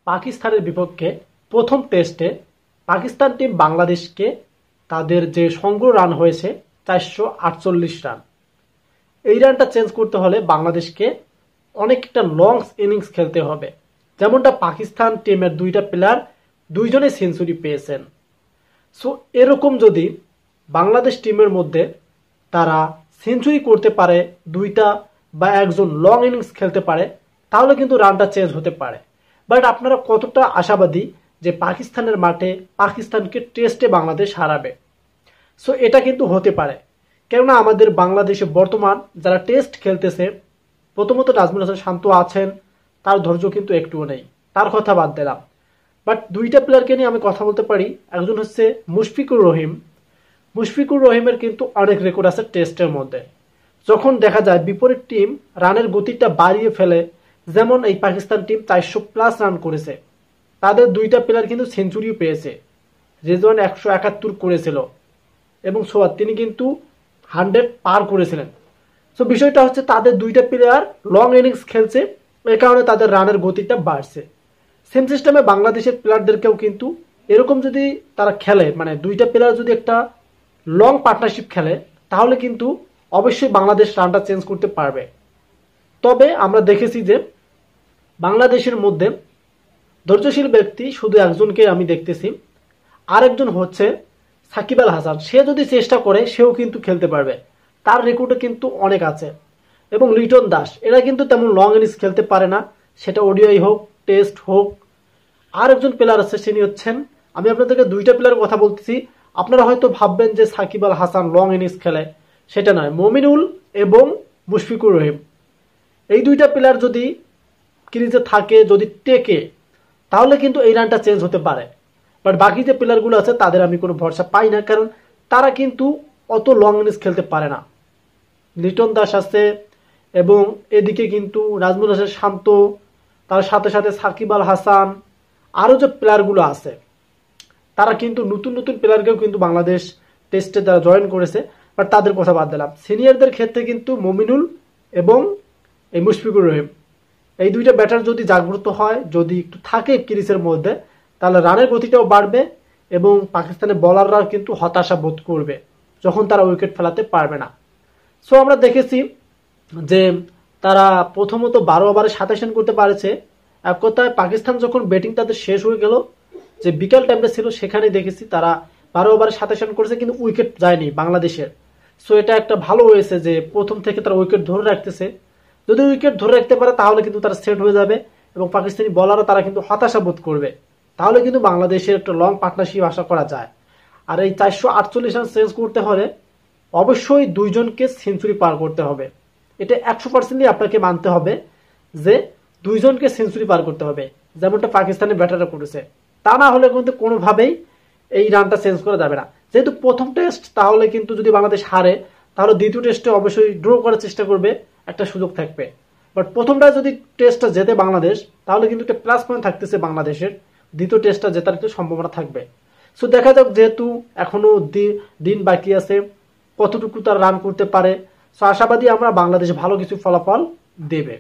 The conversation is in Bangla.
পাকিস্তানের বিপক্ষে প্রথম টেস্টে পাকিস্তান টিম বাংলাদেশকে তাদের যে সংগ্রহ রান হয়েছে 448 রান, এই রানটা চেঞ্জ করতে হলে বাংলাদেশকে অনেকটা লং ইনিংস খেলতে হবে। যেমনটা পাকিস্তান টিমের দুইটা প্লেয়ার দুইজনে সেঞ্চুরি পেয়েছেন। সো এরকম যদি বাংলাদেশ টিমের মধ্যে তারা সেঞ্চুরি করতে পারে, দুইটা বা একজন লং ইনিংস খেলতে পারে, তাহলে কিন্তু রানটা চেঞ্জ হতে পারে। বাট আপনারা কতটা আশাবাদী যে পাকিস্তানের মাঠে পাকিস্তানকে টেস্টে বাংলাদেশ হারাবে? সো এটা কিন্তু হতে পারে, কেননা আমাদের বাংলাদেশে বর্তমান যারা টেস্ট খেলতেছে, প্রথমত নাজমুল হাসান শান্ত আছেন, তার ধৈর্য কিন্তু একটুও নেই, তার কথা বাদ দিলাম। বাট দুইটা প্লেয়ারকে নিয়ে আমি কথা বলতে পারি। একজন হচ্ছে মুশফিকুর রহিম। মুশফিকুর রহিমের কিন্তু অনেক রেকর্ড আছে টেস্টের মধ্যে। যখন দেখা যায় বিপরীত টিম রানের গতিটা বাড়িয়ে ফেলে, যেমন এই পাকিস্তান টিম 400+ রান করেছে, তাদের দুইটা প্লেয়ার কিন্তু সেঞ্চুরিও পেয়েছে। রেজওয়ান 171 করেছিল এবং সোয়াদ তিনি কিন্তু 100 পার করেছিলেন। সো বিষয়টা হচ্ছে তাদের দুইটা প্লেয়ার লং ইনিংস খেলছে, এ কারণে তাদের রানের গতিটা বাড়ছে। সেম সিস্টেমে বাংলাদেশের প্লেয়ারদেরকেও কিন্তু এরকম যদি তারা খেলে, মানে দুইটা প্লেয়ার যদি একটা লং পার্টনারশিপ খেলে, তাহলে কিন্তু অবশ্যই বাংলাদেশ রানটা চেঞ্জ করতে পারবে। তবে আমরা দেখেছি যে বাংলাদেশের মধ্যে ধৈর্যশীল ব্যক্তি শুধু একজনকে আমি দেখতেছি, আরেকজন হচ্ছে সাকিব আল হাসান। সে যদি চেষ্টা করে সেও কিন্তু খেলতে পারবে, তার রেকর্ডে কিন্তু অনেক আছে। এবং লিটন দাস, এরা কিন্তু তেমন লং ইনিংস খেলতে পারে না, সেটা ওডিআই হোক টেস্ট হোক। আর একজন প্লেয়ার আছে, তিনি হচ্ছেন, আমি আপনাদেরকে দুইটা প্লেয়ারের কথা বলতেছি, আপনারা হয়তো ভাববেন যে সাকিব আল হাসান লং ইনিংস খেলে, সেটা নয়। মমিনুল এবং মুশফিকুর রহিম, এই দুইটা প্লেয়ার যদি ক্রিজে থাকে, যদি টেকে, তাহলে কিন্তু এই রানটা চেঞ্জ হতে পারে। বাট বাকি যে প্লেয়ারগুলো আছে তাদের আমি কোনো ভরসা পাই না, কারণ তারা কিন্তু অত লং ইনিংস খেলতে পারে না। লিটন দাস আছে এবং এদিকে কিন্তু নাজমুল হাসান শান্ত, তার সাথে সাথে সাকিব আল হাসান, আরও যে প্লেয়ারগুলো আছে তারা কিন্তু নতুন নতুন প্লেয়ারকেও কিন্তু বাংলাদেশ টেস্টে তারা জয়েন করেছে। বাট তাদের কথা বাদ দিলাম। সিনিয়রদের ক্ষেত্রে কিন্তু মমিনুল এবং এই মুশফিকুর রহিম, এই দুইটা ব্যাটার যদি জাগ্রত হয়, যদি একটু থাকে ক্রিজের মধ্যে, তাহলে রানের গতিটাও বাড়বে এবং পাকিস্তানের বোলাররাও কিন্তু হতাশা বোধ করবে যখন তারা উইকেট ফেলাতে পারবে না। সো আমরা দেখেছি যে তারা প্রথমত 12 ওভারে 27 রান করতে পারেছে। এক কথায় পাকিস্তান যখন ব্যাটিং তাদের শেষ হয়ে গেল, যে বিকাল টাইমটা ছিল, সেখানে দেখেছি তারা 12 ওভারে 27 রান করেছে, কিন্তু উইকেট যায়নি বাংলাদেশের। সো এটা একটা ভালো হয়েছে যে প্রথম থেকে তারা উইকেট ধরে রাখতেছে। যদি উইকেট ধরে রাখতে পারে তাহলে কিন্তু তারা সেট হয়ে যাবে এবং পাকিস্তানি বলারও তারা কিন্তু হতাশা বোধ করবে। তাহলে কিন্তু বাংলাদেশের একটা লং পার্টনারশিপ আশা করা যায়। আর এই 448 রান চেঞ্জ করতে হলে অবশ্যই দুইজনকে সেঞ্চুরি পার করতে হবে। এটা 100% আপনাকে মানতে হবে যে দুইজনকে সেঞ্চুরি পার করতে হবে, যেমনটা পাকিস্তানের ব্যাটাররা করেছে। তা না হলে কিন্তু কোনোভাবেই এই রানটা চেঞ্জ করা যাবে না। যেহেতু প্রথম টেস্ট, তাহলে কিন্তু যদি বাংলাদেশ হারে, তাহলে দ্বিতীয় টেস্টে অবশ্যই ড্র করার চেষ্টা করবে, একটা সুযোগ থাকবে। বাট প্রথমটা যদি টেস্টটা জেতে বাংলাদেশ, তাহলে কিন্তু একটা প্লাস পয়েন্ট থাকতেছে বাংলাদেশের, দ্বিতীয় টেস্টটা জেতার একটু সম্ভাবনা থাকবে। সো দেখা যাক, যেহেতু এখনো দিন বাকি আছে, কতটুকু তারা রান করতে পারে। সো আশাবাদী আমরা বাংলাদেশ ভালো কিছু ফলাফল দেবে।